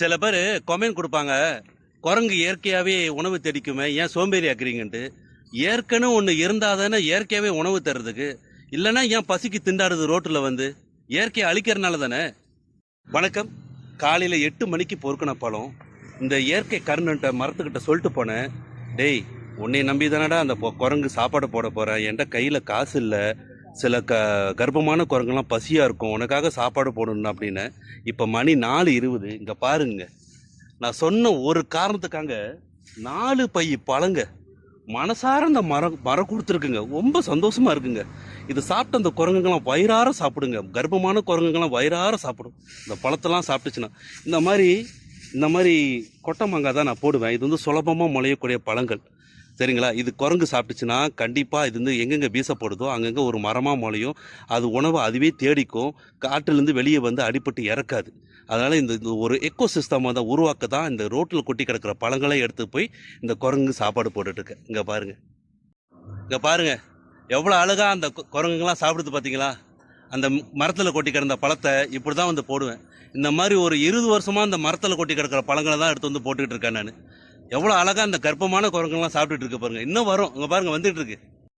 சில பேர் கொமெண்ட் கொடுப்பாங்க, குரங்கு இயற்கையாகவே உணவு தேடிக்குமே, ஏன் சோம்பேறி ஆக்குறீங்கன்ட்டு. ஏற்கனவே ஒன்று இருந்தால் தானே இயற்கையாகவே உணவு தர்றதுக்கு. இல்லைன்னா ஏன் பசிக்கு திண்டாடுது ரோட்டில் வந்து? இயற்கையை அழிக்கிறனால தானே. வணக்கம். காலையில் 8 மணிக்கு பொறுக்கின பழம். இந்த இயற்கை கருணுன்ட்ட மரத்துக்கிட்ட சொல்லிட்டு போனேன், டேய் உன்னை நம்பி தானடா அந்த குரங்கு சாப்பாடு போட போகிறேன், என்கிட்ட கையில் காசு இல்லை, சில கர்ப்பமான குரங்குலாம் பசியாக இருக்கும், உனக்காக சாப்பாடு போடணும் அப்படின்னு. இப்போ மணி 4:20. இங்கே பாருங்க, நான் சொன்ன ஒரு காரணத்துக்காக 4 பை பழங்க மனசார இந்த மரம் கொடுத்துருக்குங்க. ரொம்ப சந்தோஷமா இருக்குங்க. இது சாப்பிட்ட அந்த குரங்குங்கெல்லாம் வயிறார சாப்பிடுங்க. கர்ப்பமான குரங்குங்கெல்லாம் வயிறார சாப்பிடும் இந்த பழத்தெல்லாம் சாப்பிட்டுச்சுன்னா. இந்த மாதிரி கொட்டை மாங்காய் தான் நான் போடுவேன். இது வந்து சுலபமாக முளையக்கூடிய பழங்கள், சரிங்களா? இது குரங்கு சாப்பிட்டுச்சுன்னா கண்டிப்பாக இது வந்து எங்கெங்கே வீசப்படுதோ அங்கங்கே ஒரு மரமாக முளையும். அது உணவை அதுவே தேடிக்கும். காட்டிலேருந்து வெளியே வந்து அடிபட்டு இறக்காது. அதனால் இந்த ஒரு எக்கோ சிஸ்டமாக தான் உருவாக்க தான் இந்த ரோட்டில் கொட்டி கிடக்கிற பழங்களை எடுத்து போய் இந்த குரங்கு சாப்பாடு போட்டுட்ருக்கு. இங்கே பாருங்கள் எவ்வளோ அழகாக அந்த குரங்குங்கெல்லாம் சாப்பிடுது பார்த்தீங்களா? அந்த மரத்தில் கொட்டி கிடந்த பழத்தை இப்படி தான் வந்து போடுவேன். இந்த மாதிரி ஒரு 20 வருஷமாக அந்த மரத்தில் கொட்டி கிடக்கிற பழங்களை தான் எடுத்து வந்து போட்டுக்கிட்டு இருக்கேன் நான். எவ்வளோ அழகாக அந்த கர்ப்பமான குரங்குலாம் சாப்பிட்டுட்டு இருக்கு பாருங்கள். இன்னும் வரும், இங்கே பாருங்கள் வந்துட்டு இருக்கு.